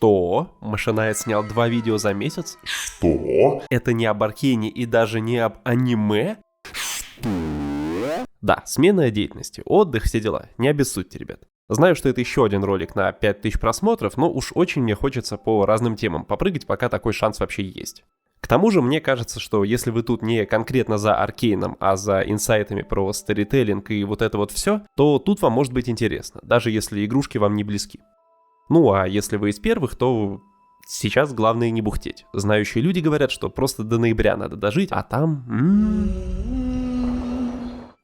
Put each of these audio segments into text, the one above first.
Что? Машинает снял 2 видео за месяц? Что? Это не об Аркейне и даже не об аниме? Да, смена деятельности, отдых, все дела. Не обессудьте, ребят. Знаю, что это еще один ролик на 5000 просмотров, но уж очень мне хочется по разным темам попрыгать, пока такой шанс вообще есть. К тому же, мне кажется, что если вы тут не конкретно за Аркейном, а за инсайтами про сторителлинг и вот это вот все, то тут вам может быть интересно, даже если игрушки вам не близки. Ну а если вы из первых, то сейчас главное не бухтеть. Знающие люди говорят, что просто до ноября надо дожить, а там...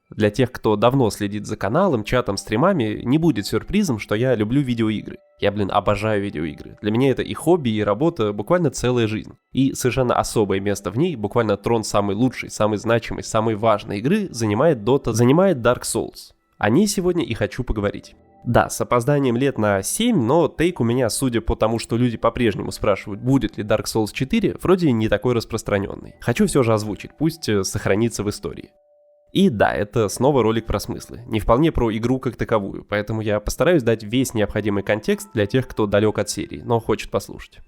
Для тех, кто давно следит за каналом, чатом, стримами, не будет сюрпризом, что я люблю видеоигры. Я, обожаю видеоигры. Для меня это и хобби, и работа, буквально целая жизнь. И совершенно особое место в ней, буквально трон самой лучшей, самой значимой, самой важной игры занимает Dota, занимает Dark Souls. О ней сегодня и хочу поговорить. Да, с опозданием лет на 7, но тейк у меня, судя по тому, что люди по-прежнему спрашивают, будет ли Dark Souls 4, вроде не такой распространенный. Хочу все же озвучить, пусть сохранится в истории. И да, это снова ролик про смыслы, не вполне про игру как таковую, поэтому я постараюсь дать весь необходимый контекст для тех, кто далек от серии, но хочет послушать.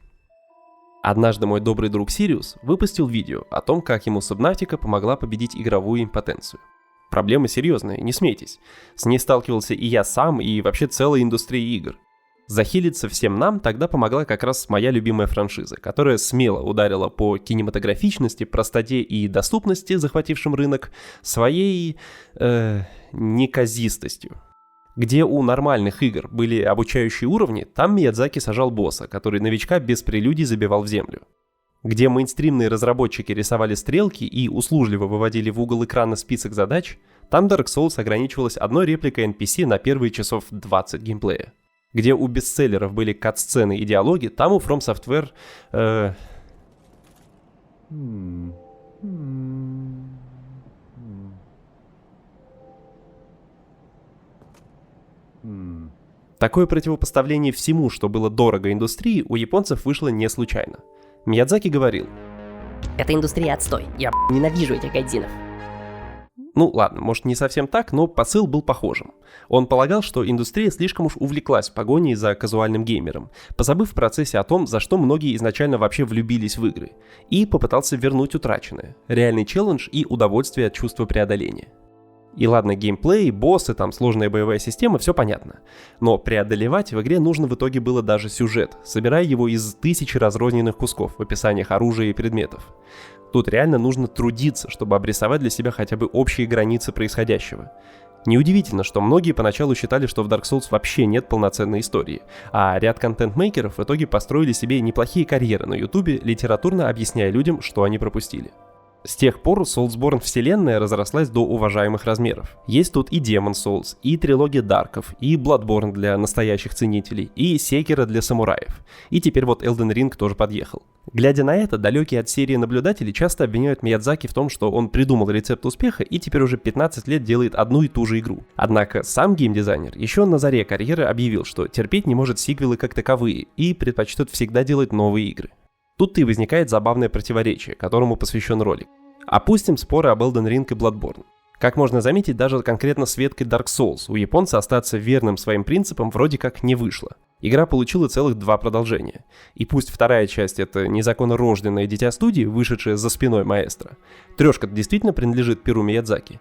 Однажды мой добрый друг Сириус выпустил видео о том, как ему Subnautica помогла победить игровую импотенцию. Проблема серьезная, не смейтесь. С ней сталкивался и я сам, и вообще целая индустрия игр. Захилиться всем нам тогда помогла как раз моя любимая франшиза, которая смело ударила по кинематографичности, простоте и доступности, захватившим рынок, своей неказистостью. Где у нормальных игр были обучающие уровни, там Миядзаки сажал босса, который новичка без прелюдий забивал в землю. Где мейнстримные разработчики рисовали стрелки и услужливо выводили в угол экрана список задач, там Dark Souls ограничивалась одной репликой NPC на первые часов 20 геймплея. Где у бестселлеров были кат-сцены и диалоги, там у From Software... Такое противопоставление всему, что было дорого индустрии, у японцев вышло не случайно. Миядзаки говорил: «Эта индустрия отстой, я ненавижу этих гайдзинов». Ну ладно, может не совсем так, но посыл был похожим. Он полагал, что индустрия слишком уж увлеклась погоней за казуальным геймером, позабыв в процессе о том, за что многие изначально вообще влюбились в игры, и попытался вернуть утраченное, реальный челлендж и удовольствие от чувства преодоления. И ладно, геймплей, боссы, там сложная боевая система, все понятно. Но преодолевать в игре нужно в итоге было даже сюжет, собирая его из тысячи разрозненных кусков в описаниях оружия и предметов. Тут реально нужно трудиться, чтобы обрисовать для себя хотя бы общие границы происходящего. Неудивительно, что многие поначалу считали, что в Dark Souls вообще нет полноценной истории, а ряд контент-мейкеров в итоге построили себе неплохие карьеры на ютубе, литературно объясняя людям, что они пропустили. С тех пор Soulsborne вселенная разрослась до уважаемых размеров. Есть тут и Demon Souls, и трилогия Дарков, и Bloodborne для настоящих ценителей, и Sekiro для самураев. И теперь вот Elden Ring тоже подъехал. Глядя на это, далекие от серии наблюдатели часто обвиняют Миядзаки в том, что он придумал рецепт успеха и теперь уже 15 лет делает одну и ту же игру. Однако сам геймдизайнер еще на заре карьеры объявил, что терпеть не может сиквелы как таковые и предпочтет всегда делать новые игры. Тут-то и возникает забавное противоречие, которому посвящен ролик. Опустим споры об Elden Ring и Bloodborne. Как можно заметить, даже конкретно с веткой Dark Souls у японца остаться верным своим принципам вроде как не вышло. Игра получила целых 2 продолжения. И пусть вторая часть — это незаконно рожденное дитя студии, вышедшее за спиной маэстро, трешка действительно принадлежит перу Миядзаки.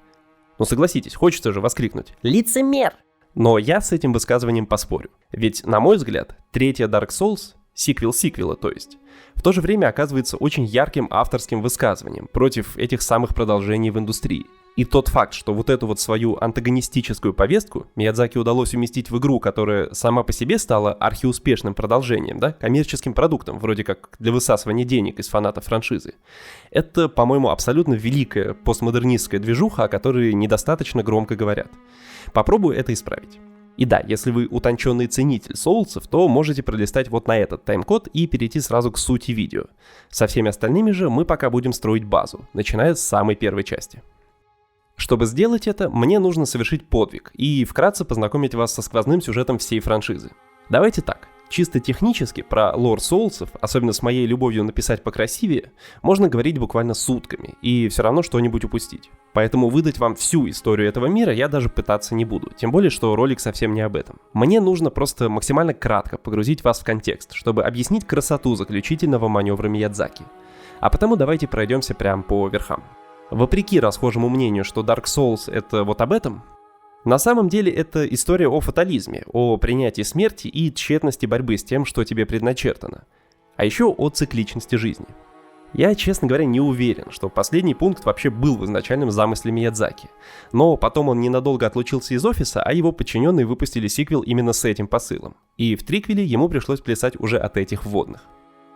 Но согласитесь, хочется же воскликнуть: «Лицемер!» Но я с этим высказыванием поспорю. Ведь, на мой взгляд, третья Dark Souls, сиквел сиквела то есть, в то же время оказывается очень ярким авторским высказыванием против этих самых продолжений в индустрии. И тот факт, что вот эту вот свою антагонистическую повестку Миядзаки удалось уместить в игру, которая сама по себе стала архиуспешным продолжением, да, коммерческим продуктом, вроде как для высасывания денег из фанатов франшизы, это, по-моему, абсолютно великая постмодернистская движуха, о которой недостаточно громко говорят. Попробую это исправить. И да, если вы утонченный ценитель соулсов, то можете пролистать вот на этот тайм-код и перейти сразу к сути видео. Со всеми остальными же мы пока будем строить базу, начиная с самой первой части. Чтобы сделать это, мне нужно совершить подвиг и вкратце познакомить вас со сквозным сюжетом всей франшизы. Давайте так. Чисто технически про лор соулсов, особенно с моей любовью написать покрасивее, можно говорить буквально сутками и все равно что-нибудь упустить. Поэтому выдать вам всю историю этого мира я даже пытаться не буду, тем более, что ролик совсем не об этом. Мне нужно просто максимально кратко погрузить вас в контекст, чтобы объяснить красоту заключительного маневра Миядзаки. А потому давайте пройдемся прямо по верхам. Вопреки расхожему мнению, что Dark Souls это вот об этом, на самом деле это история о фатализме, о принятии смерти и тщетности борьбы с тем, что тебе предначертано. А еще о цикличности жизни. Я, честно говоря, не уверен, что последний пункт вообще был в изначальном замысле Миядзаки. Но потом он ненадолго отлучился из офиса, а его подчиненные выпустили сиквел именно с этим посылом. И в триквеле ему пришлось плясать уже от этих вводных.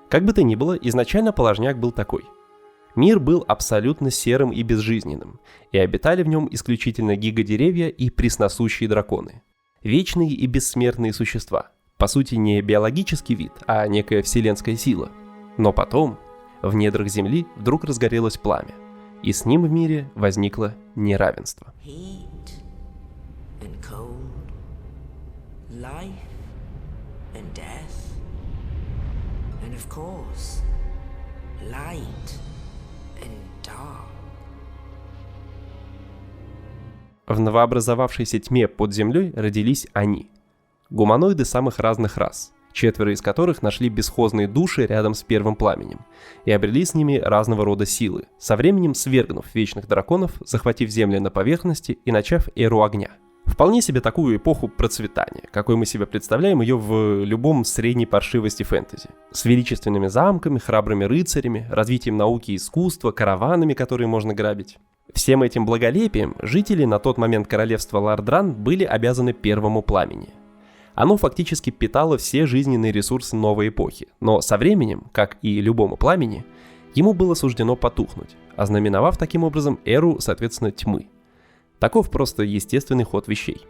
Как бы то ни было, изначально положняк был такой. Мир был абсолютно серым и безжизненным, и обитали в нем исключительно гигадеревья и пресносущие драконы. Вечные и бессмертные существа. По сути, не биологический вид, а некая вселенская сила. Но потом, в недрах Земли вдруг разгорелось пламя, и с ним в мире возникло неравенство. В новообразовавшейся тьме под землей родились они. Гуманоиды самых разных рас, 4 из которых нашли бесхозные души рядом с первым пламенем и обрели с ними разного рода силы, со временем свергнув вечных драконов, захватив земли на поверхности и начав эру огня. Вполне себе такую эпоху процветания, какой мы себе представляем ее в любом средней паршивости фэнтези. С величественными замками, храбрыми рыцарями, развитием науки и искусства, караванами, которые можно грабить. Всем этим благолепием жители на тот момент королевства Лардран были обязаны первому пламени. Оно фактически питало все жизненные ресурсы новой эпохи, но со временем, как и любому пламени, ему было суждено потухнуть, ознаменовав таким образом эру, соответственно, тьмы. Таков просто естественный ход вещей.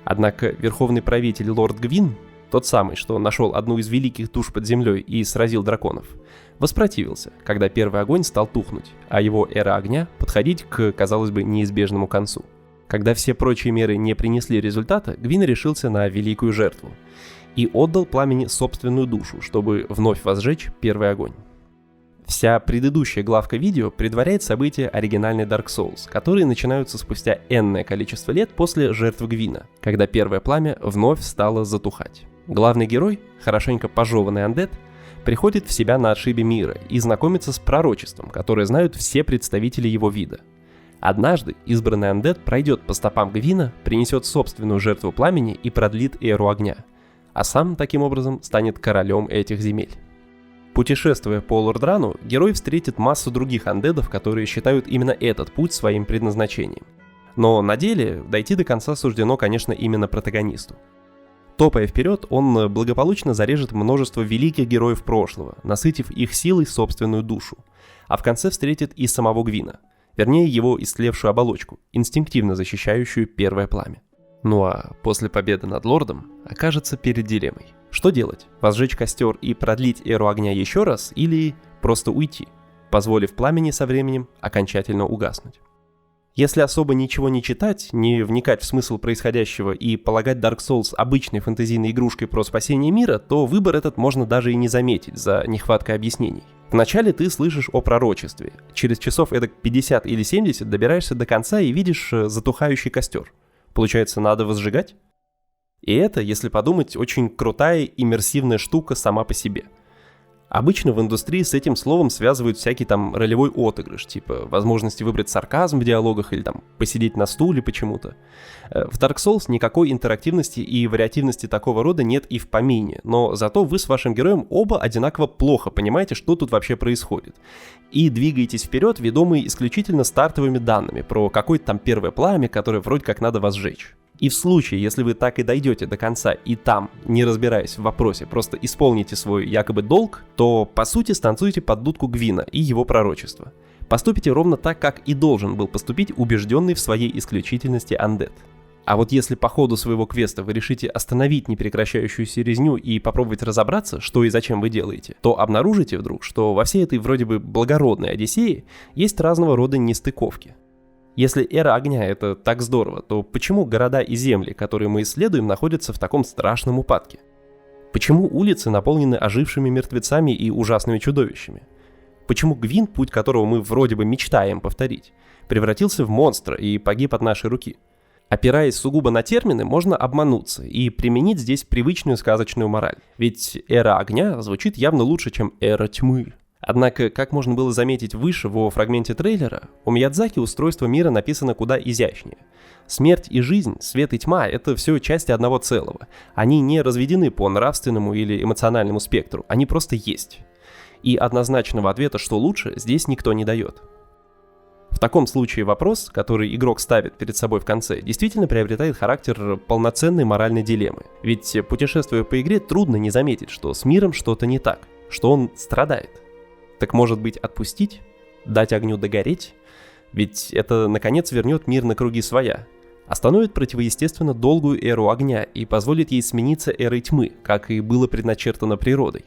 Однако верховный правитель лорд Гвин, тот самый, что нашел одну из великих душ под землей и сразил драконов, воспротивился, когда первый огонь стал тухнуть, а его эра огня подходить к, казалось бы, неизбежному концу. Когда все прочие меры не принесли результата, Гвин решился на великую жертву и отдал пламени собственную душу, чтобы вновь возжечь первый огонь. Вся предыдущая главка видео предваряет события оригинальной Dark Souls, которые начинаются спустя энное количество лет после жертвы Гвина, когда первое пламя вновь стало затухать. Главный герой, хорошенько пожеванный андед, приходит в себя на отшибе мира и знакомится с пророчеством, которое знают все представители его вида. Однажды избранный андед пройдет по стопам Гвина, принесет собственную жертву пламени и продлит эру огня, а сам, таким образом, станет королем этих земель. Путешествуя по Лордрану, герой встретит массу других андедов, которые считают именно этот путь своим предназначением. Но на деле дойти до конца суждено, конечно, именно протагонисту. Топая вперед, он благополучно зарежет множество великих героев прошлого, насытив их силой собственную душу, а в конце встретит и самого Гвина, вернее его истлевшую оболочку, инстинктивно защищающую первое пламя. Ну а после победы над лордом окажется перед дилеммой. Что делать? Возжечь костер и продлить эру огня еще раз или просто уйти, позволив пламени со временем окончательно угаснуть? Если особо ничего не читать, не вникать в смысл происходящего и полагать Dark Souls обычной фэнтезийной игрушкой про спасение мира, то выбор этот можно даже и не заметить за нехваткой объяснений. Вначале ты слышишь о пророчестве, через часов эдак 50 или 70 добираешься до конца и видишь затухающий костер. Получается, надо возжигать? И это, если подумать, очень крутая иммерсивная штука сама по себе. Обычно в индустрии с этим словом связывают всякий там ролевой отыгрыш, типа возможности выбрать сарказм в диалогах или там посидеть на стуле почему-то. В Dark Souls никакой интерактивности и вариативности такого рода нет и в помине, но зато вы с вашим героем оба одинаково плохо понимаете, что тут вообще происходит. И двигаетесь вперед, ведомые исключительно стартовыми данными про какое-то там первое пламя, которое вроде как надо возжечь. И в случае, если вы так и дойдете до конца и там, не разбираясь в вопросе, просто исполните свой якобы долг, то по сути станцуете под дудку Гвина и его пророчества. Поступите ровно так, как и должен был поступить убежденный в своей исключительности андед. А вот если по ходу своего квеста вы решите остановить непрекращающуюся резню и попробовать разобраться, что и зачем вы делаете, то обнаружите вдруг, что во всей этой вроде бы благородной Одиссее есть разного рода нестыковки. Если эра огня — это так здорово, то почему города и земли, которые мы исследуем, находятся в таком страшном упадке? Почему улицы наполнены ожившими мертвецами и ужасными чудовищами? Почему Гвин, путь которого мы вроде бы мечтаем повторить, превратился в монстра и погиб от нашей руки? Опираясь сугубо на термины, можно обмануться и применить здесь привычную сказочную мораль. Ведь эра огня звучит явно лучше, чем эра тьмы. Однако, как можно было заметить выше во фрагменте трейлера, у Миядзаки устройство мира написано куда изящнее. Смерть и жизнь, свет и тьма — это все части одного целого. Они не разведены по нравственному или эмоциональному спектру, они просто есть. И однозначного ответа, что лучше, здесь никто не дает. В таком случае вопрос, который игрок ставит перед собой в конце, действительно приобретает характер полноценной моральной дилеммы. Ведь, путешествуя по игре, трудно не заметить, что с миром что-то не так, что он страдает. Так может быть, отпустить? Дать огню догореть? Ведь это, наконец, вернет мир на круги своя. Остановит противоестественно долгую эру огня и позволит ей смениться эрой тьмы, как и было предначертано природой.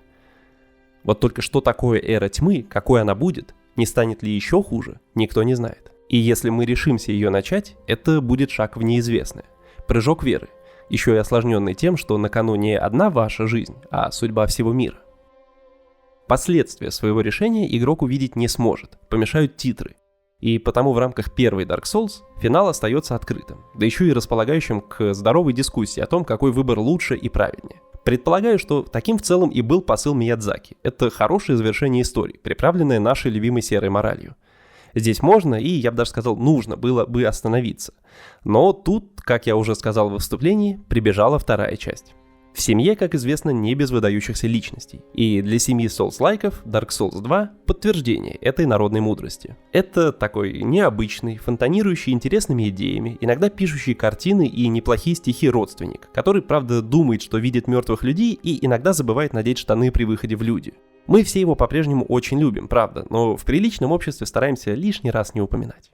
Вот только что такое эра тьмы, какой она будет, не станет ли еще хуже, никто не знает. И если мы решимся ее начать, это будет шаг в неизвестное. Прыжок веры, еще и осложненный тем, что на кону не одна ваша жизнь, а судьба всего мира. Последствия своего решения игрок увидеть не сможет, помешают титры. И потому в рамках первой Dark Souls финал остается открытым, да еще и располагающим к здоровой дискуссии о том, какой выбор лучше и правильнее. Предполагаю, что таким в целом и был посыл Миядзаки. Это хорошее завершение истории, приправленное нашей любимой серой моралью. Здесь можно и, я бы даже сказал, нужно было бы остановиться. Но тут, как я уже сказал во вступлении, прибежала вторая часть. В семье, как известно, не без выдающихся личностей. И для семьи Souls-лайков Dark Souls 2 – подтверждение этой народной мудрости. Это такой необычный, фонтанирующий интересными идеями, иногда пишущий картины и неплохие стихи родственник, который, правда, думает, что видит мертвых людей и иногда забывает надеть штаны при выходе в люди. Мы все его по-прежнему очень любим, правда, но в приличном обществе стараемся лишний раз не упоминать.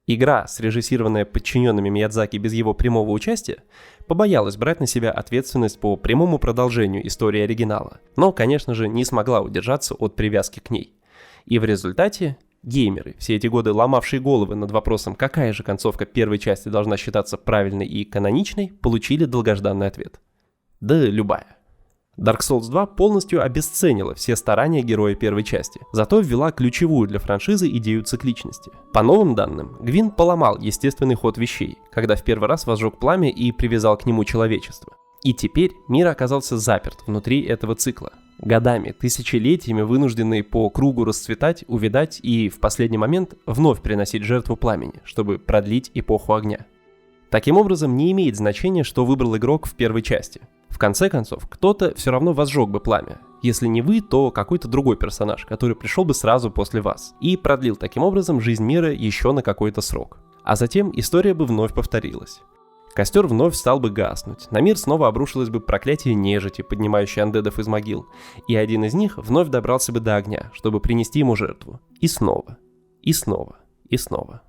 Игра, срежиссированная подчиненными Миядзаки без его прямого участия, побоялась брать на себя ответственность по прямому продолжению истории оригинала, но, конечно же, не смогла удержаться от привязки к ней. И в результате геймеры, все эти годы ломавшие головы над вопросом, какая же концовка первой части должна считаться правильной и каноничной, получили долгожданный ответ. Да любая. Dark Souls 2 полностью обесценила все старания героя первой части, зато ввела ключевую для франшизы идею цикличности. По новым данным, Гвин поломал естественный ход вещей, когда в первый раз возжег пламя и привязал к нему человечество. И теперь мир оказался заперт внутри этого цикла. Годами, тысячелетиями вынужденный по кругу расцветать, увядать и в последний момент вновь приносить жертву пламени, чтобы продлить эпоху огня. Таким образом, не имеет значения, что выбрал игрок в первой части. В конце концов, кто-то все равно возжег бы пламя. Если не вы, то какой-то другой персонаж, который пришел бы сразу после вас и продлил таким образом жизнь мира еще на какой-то срок. А затем история бы вновь повторилась. Костер вновь стал бы гаснуть, на мир снова обрушилось бы проклятие нежити, поднимающее андедов из могил, и один из них вновь добрался бы до огня, чтобы принести ему жертву. И снова, и снова, и снова.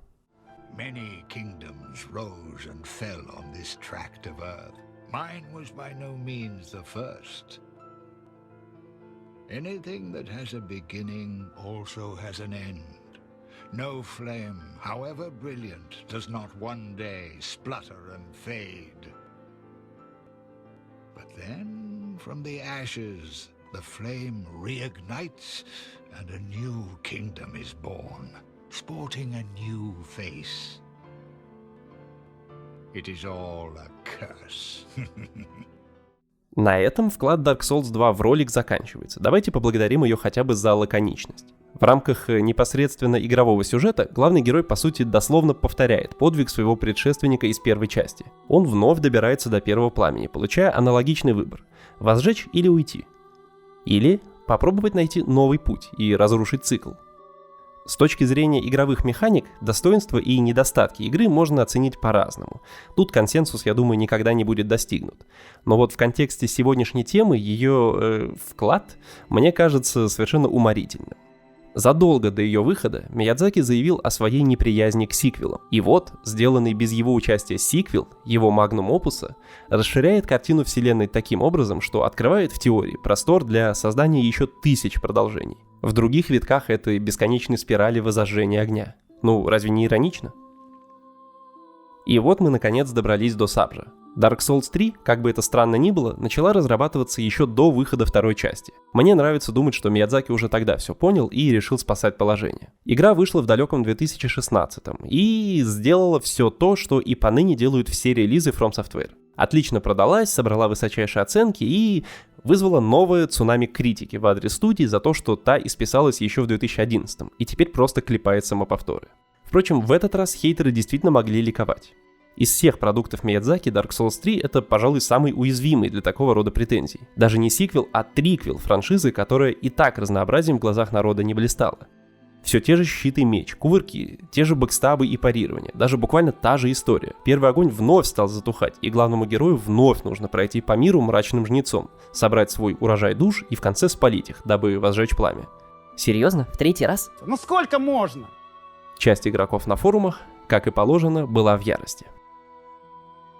Many kingdoms rose and fell on this tract of earth. Mine was by no means the first. Anything that has a beginning also has an end. No flame, however brilliant, does not one day splutter and fade. But then, from the ashes, the flame reignites and a new kingdom is born, sporting a new face. It is all a curse. На этом вклад Dark Souls 2 в ролик заканчивается. Давайте поблагодарим ее хотя бы за лаконичность. В рамках непосредственно игрового сюжета главный герой по сути дословно повторяет подвиг своего предшественника из первой части. Он вновь добирается до первого пламени, получая аналогичный выбор – возжечь или уйти. Или попробовать найти новый путь и разрушить цикл. С точки зрения игровых механик, достоинства и недостатки игры можно оценить по-разному. Тут консенсус, я думаю, никогда не будет достигнут. Но вот в контексте сегодняшней темы ее вклад, мне кажется, совершенно уморительным. Задолго до ее выхода Миядзаки заявил о своей неприязни к сиквелам. И вот, сделанный без его участия сиквел, его магнум опуса, расширяет картину вселенной таким образом, что открывает в теории простор для создания еще 1000 продолжений. В других витках этой бесконечной спирали возожжения огня. Ну, разве не иронично? И вот мы наконец добрались до Сабжа. Dark Souls 3, как бы это странно ни было, начала разрабатываться еще до выхода второй части. Мне нравится думать, что Миядзаки уже тогда все понял и решил спасать положение. Игра вышла в далеком 2016 и сделала все то, что и поныне делают все релизы From Software. Отлично продалась, собрала высочайшие оценки и вызвала новое цунами критики в адрес студии за то, что та исписалась еще в 2011 и теперь просто клепает самоповторы. Впрочем, в этот раз хейтеры действительно могли ликовать. Из всех продуктов Миядзаки Dark Souls 3 это, пожалуй, самый уязвимый для такого рода претензий. Даже не сиквел, а триквел франшизы, которая и так разнообразием в глазах народа не блистала. Все те же щит и меч, кувырки, те же бэкстабы и парирование, даже буквально та же история. Первый огонь вновь стал затухать, и главному герою вновь нужно пройти по миру мрачным жнецом, собрать свой урожай душ и в конце спалить их, дабы возжечь пламя. Серьезно? В третий раз? Ну сколько можно? Часть игроков на форумах, как и положено, была в ярости.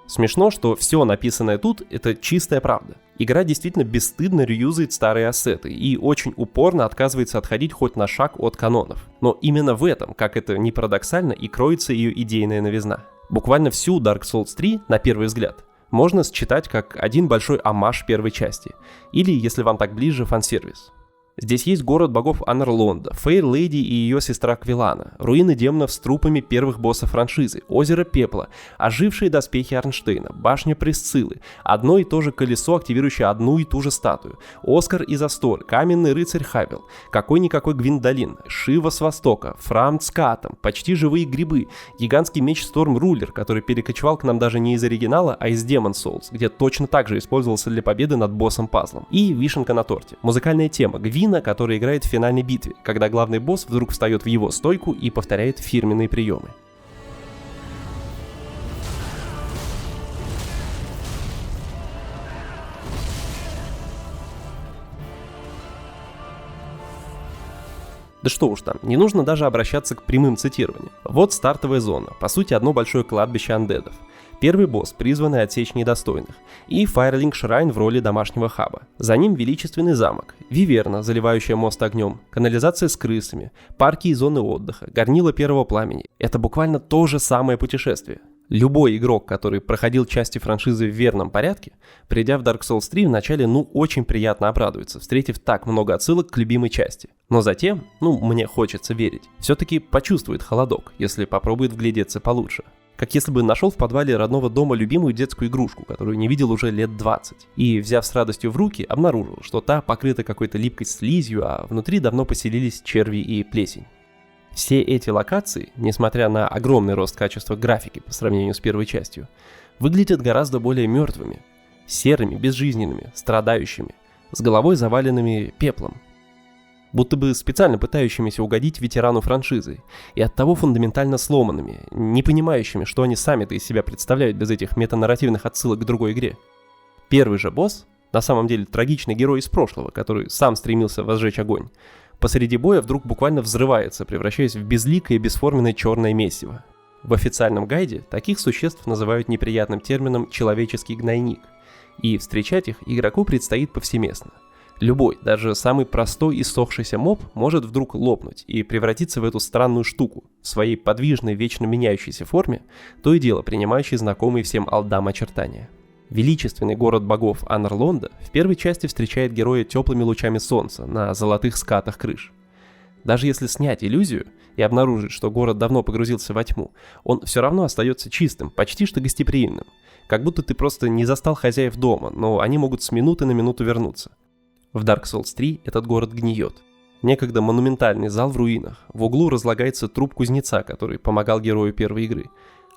Смешно, что все написанное тут — это чистая правда. Игра действительно бесстыдно реюзает старые ассеты и очень упорно отказывается отходить хоть на шаг от канонов. Но именно в этом, как это ни парадоксально, и кроется ее идейная новизна. Буквально всю Dark Souls 3, на первый взгляд, можно считать как один большой оммаж первой части. Или, если вам так ближе, фан-сервис. Здесь есть город богов Анарлонда, Фейр Леди и ее сестра Квилана, руины демонов с трупами первых боссов франшизы, озеро Пепла, ожившие доспехи Арнштейна, башня Пресциллы, одно и то же колесо, активирующее одну и ту же статую, Оскар из Асторы, каменный рыцарь Хавел, какой-никакой Гвиндолин, Шива с Востока, Фрам с Катом, почти живые грибы, гигантский меч Storm Ruler, который перекочевал к нам даже не из оригинала, а из Demon Souls, где точно так же использовался для победы над боссом-пазлом, и вишенка на торте, музыкальная тема, который играет в финальной битве, когда главный босс вдруг встает в его стойку и повторяет фирменные приемы. Да что уж там, не нужно даже обращаться к прямым цитированиям. Вот стартовая зона, по сути одно большое кладбище андедов. Первый босс, призванный отсечь недостойных, и Firelink Shrine в роли домашнего хаба. За ним величественный замок, виверна, заливающая мост огнем, канализация с крысами, парки и зоны отдыха, горнило первого пламени. Это буквально то же самое путешествие. Любой игрок, который проходил части франшизы в верном порядке, придя в Dark Souls 3, вначале очень приятно обрадуется, встретив так много отсылок к любимой части. Но затем, мне хочется верить, все-таки почувствует холодок, если попробует вглядеться получше. Как если бы нашел в подвале родного дома любимую детскую игрушку, которую не видел уже лет 20, и, взяв с радостью в руки, обнаружил, что та покрыта какой-то липкой слизью, а внутри давно поселились черви и плесень. Все эти локации, несмотря на огромный рост качества графики по сравнению с первой частью, выглядят гораздо более мертвыми, серыми, безжизненными, страдающими, с головой заваленными пеплом. Будто бы специально пытающимися угодить ветерану франшизы, и оттого фундаментально сломанными, не понимающими, что они сами-то из себя представляют без этих метанарративных отсылок к другой игре. Первый же босс, на самом деле трагичный герой из прошлого, который сам стремился возжечь огонь, посреди боя вдруг буквально взрывается, превращаясь в безликое бесформенное черное месиво. В официальном гайде таких существ называют неприятным термином «человеческий гнойник», и встречать их игроку предстоит повсеместно. Любой, даже самый простой и ссохшийся моб может вдруг лопнуть и превратиться в эту странную штуку, в своей подвижной, вечно меняющейся форме, то и дело принимающей знакомые всем алдам очертания. Величественный город богов Анарлонда в первой части встречает героя теплыми лучами солнца на золотых скатах крыш. Даже если снять иллюзию и обнаружить, что город давно погрузился во тьму, он все равно остается чистым, почти что гостеприимным. Как будто ты просто не застал хозяев дома, но они могут с минуты на минуту вернуться. В Dark Souls 3 этот город гниет. Некогда монументальный зал в руинах. В углу разлагается труп кузнеца, который помогал герою первой игры.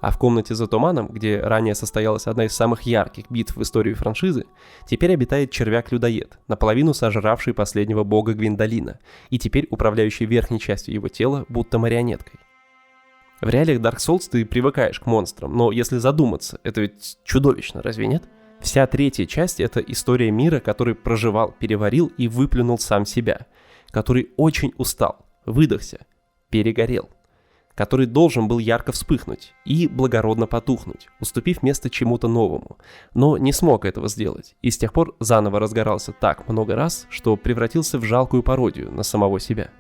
А в комнате за туманом, где ранее состоялась одна из самых ярких битв в истории франшизы, теперь обитает червяк-людоед, наполовину сожравший последнего бога Гвиндолина, и теперь управляющий верхней частью его тела, будто марионеткой. В реалиях Dark Souls ты привыкаешь к монстрам, но если задуматься, это ведь чудовищно, разве нет? Вся третья часть — это история мира, который проживал, переварил и выплюнул сам себя, который очень устал, выдохся, перегорел, который должен был ярко вспыхнуть и благородно потухнуть, уступив место чему-то новому, но не смог этого сделать, и с тех пор заново разгорался так много раз, что превратился в жалкую пародию на самого себя.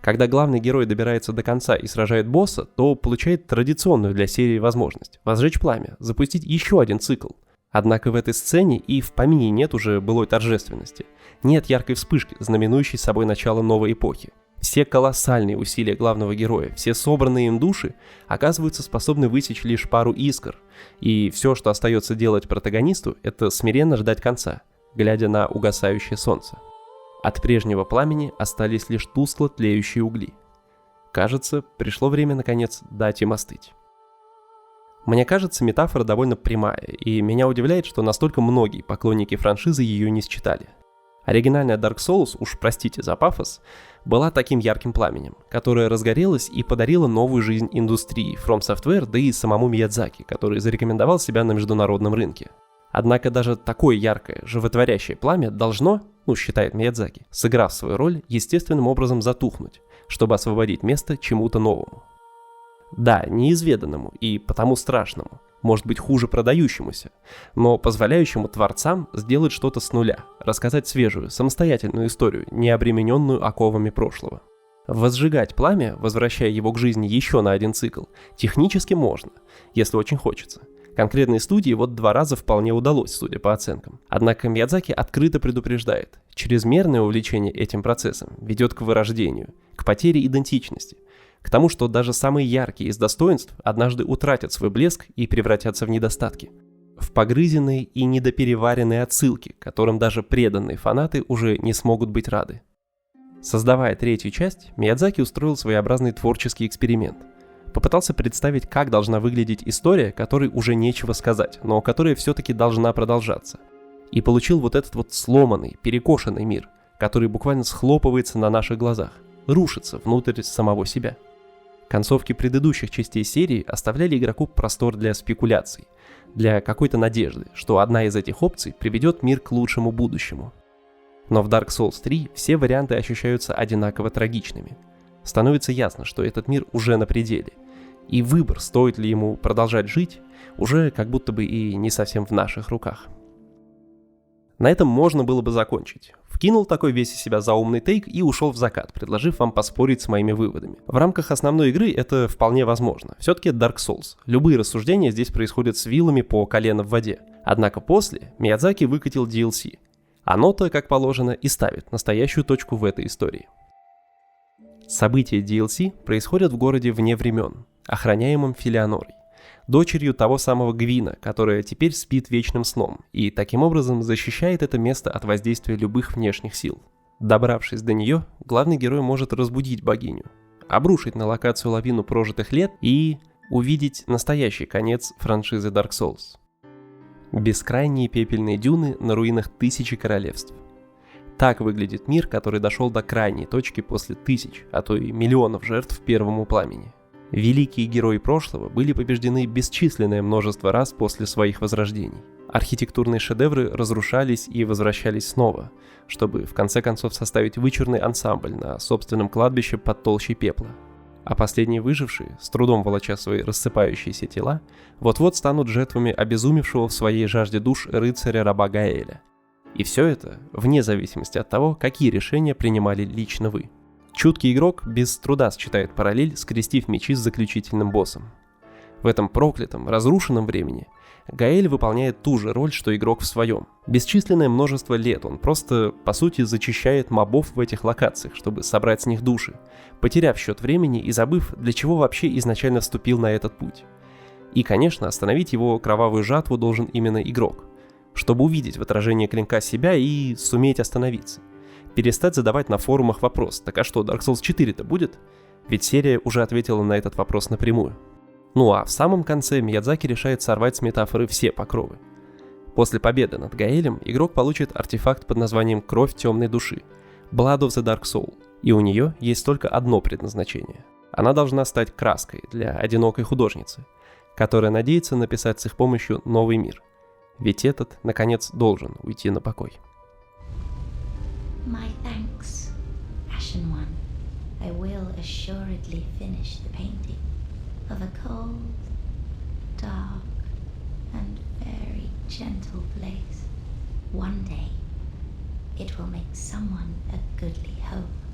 Когда главный герой добирается до конца и сражает босса, то получает традиционную для серии возможность возжечь пламя, запустить еще один цикл. Однако в этой сцене и в помине нет уже былой торжественности. Нет яркой вспышки, знаменующей собой начало новой эпохи. Все колоссальные усилия главного героя, все собранные им души оказываются способны высечь лишь пару искр. И все, что остается делать протагонисту, это смиренно ждать конца, глядя на угасающее солнце. От прежнего пламени остались лишь тускло тлеющие угли. Кажется, пришло время, наконец, дать им остыть. Мне кажется, метафора довольно прямая, и меня удивляет, что настолько многие поклонники франшизы ее не считали. Оригинальная Dark Souls, уж простите за пафос, была таким ярким пламенем, которое разгорелось и подарило новую жизнь индустрии From Software, да и самому Миядзаки, который зарекомендовал себя на международном рынке. Однако даже такое яркое, животворящее пламя должно, считает Миядзаки, сыграв свою роль, естественным образом затухнуть, чтобы освободить место чему-то новому. Да, неизведанному и потому страшному, может быть хуже продающемуся, но позволяющему творцам сделать что-то с нуля, рассказать свежую, самостоятельную историю, не обремененную оковами прошлого. Возжигать пламя, возвращая его к жизни еще на один цикл, технически можно, если очень хочется. Конкретной студии 2 раза вполне удалось, судя по оценкам. Однако Миядзаки открыто предупреждает, чрезмерное увлечение этим процессом ведет к вырождению, к потере идентичности, к тому, что даже самые яркие из достоинств однажды утратят свой блеск и превратятся в недостатки. В погрызенные и недопереваренные отсылки, которым даже преданные фанаты уже не смогут быть рады. Создавая 3-ю часть, Миядзаки устроил своеобразный творческий эксперимент. Попытался представить, как должна выглядеть история, которой уже нечего сказать, но которая все-таки должна продолжаться. И получил этот сломанный, перекошенный мир, который буквально схлопывается на наших глазах, рушится внутрь самого себя. Концовки предыдущих частей серии оставляли игроку простор для спекуляций, для какой-то надежды, что одна из этих опций приведет мир к лучшему будущему. Но в Dark Souls 3 все варианты ощущаются одинаково трагичными. Становится ясно, что этот мир уже на пределе, и выбор, стоит ли ему продолжать жить, уже как будто бы и не совсем в наших руках. На этом можно было бы закончить. Вкинул такой весь из себя заумный тейк и ушел в закат, предложив вам поспорить с моими выводами. В рамках основной игры это вполне возможно. Все-таки это Dark Souls. Любые рассуждения здесь происходят с вилами по колено в воде. Однако после Миядзаки выкатил DLC. Оно-то, как положено, и ставит настоящую точку в этой истории. События DLC происходят в городе вне времен, охраняемом Филианорой, дочерью того самого Гвина, которая теперь спит вечным сном и таким образом защищает это место от воздействия любых внешних сил. Добравшись до нее, главный герой может разбудить богиню, обрушить на локацию лавину прожитых лет и увидеть настоящий конец франшизы Dark Souls. Бескрайние пепельные дюны на руинах тысячи королевств. Так выглядит мир, который дошел до крайней точки после тысяч, а то и миллионов жертв первому пламени. Великие герои прошлого были побеждены бесчисленное множество раз после своих возрождений. Архитектурные шедевры разрушались и возвращались снова, чтобы в конце концов составить вычурный ансамбль на собственном кладбище под толщей пепла. А последние выжившие, с трудом волоча свои рассыпающиеся тела, вот-вот станут жертвами обезумевшего в своей жажде душ рыцаря-раба Гаэля. И все это вне зависимости от того, какие решения принимали лично вы. Чуткий игрок без труда считает параллель, скрестив мечи с заключительным боссом. В этом проклятом, разрушенном времени Гаэль выполняет ту же роль, что игрок в своем. Бесчисленное множество лет он просто, по сути, зачищает мобов в этих локациях, чтобы собрать с них души, потеряв счет времени и забыв, для чего вообще изначально вступил на этот путь. И, конечно, остановить его кровавую жатву должен именно игрок, чтобы увидеть в отражении клинка себя и суметь остановиться. Перестать задавать на форумах вопрос: так а что, Dark Souls 4-то будет? Ведь серия уже ответила на этот вопрос напрямую. Ну а в самом конце Миядзаки решает сорвать с метафоры все покровы. После победы над Гаэлем игрок получит артефакт под названием «Кровь темной души» Blood of the Dark Soul, и у нее есть только одно предназначение. Она должна стать краской для одинокой художницы, которая надеется написать с их помощью новый мир. Ведь этот, наконец, должен уйти на покой. My thanks, Ashen One. I will assuredly finish the painting of a cold, dark, and very gentle place. One day, it will make someone a goodly home.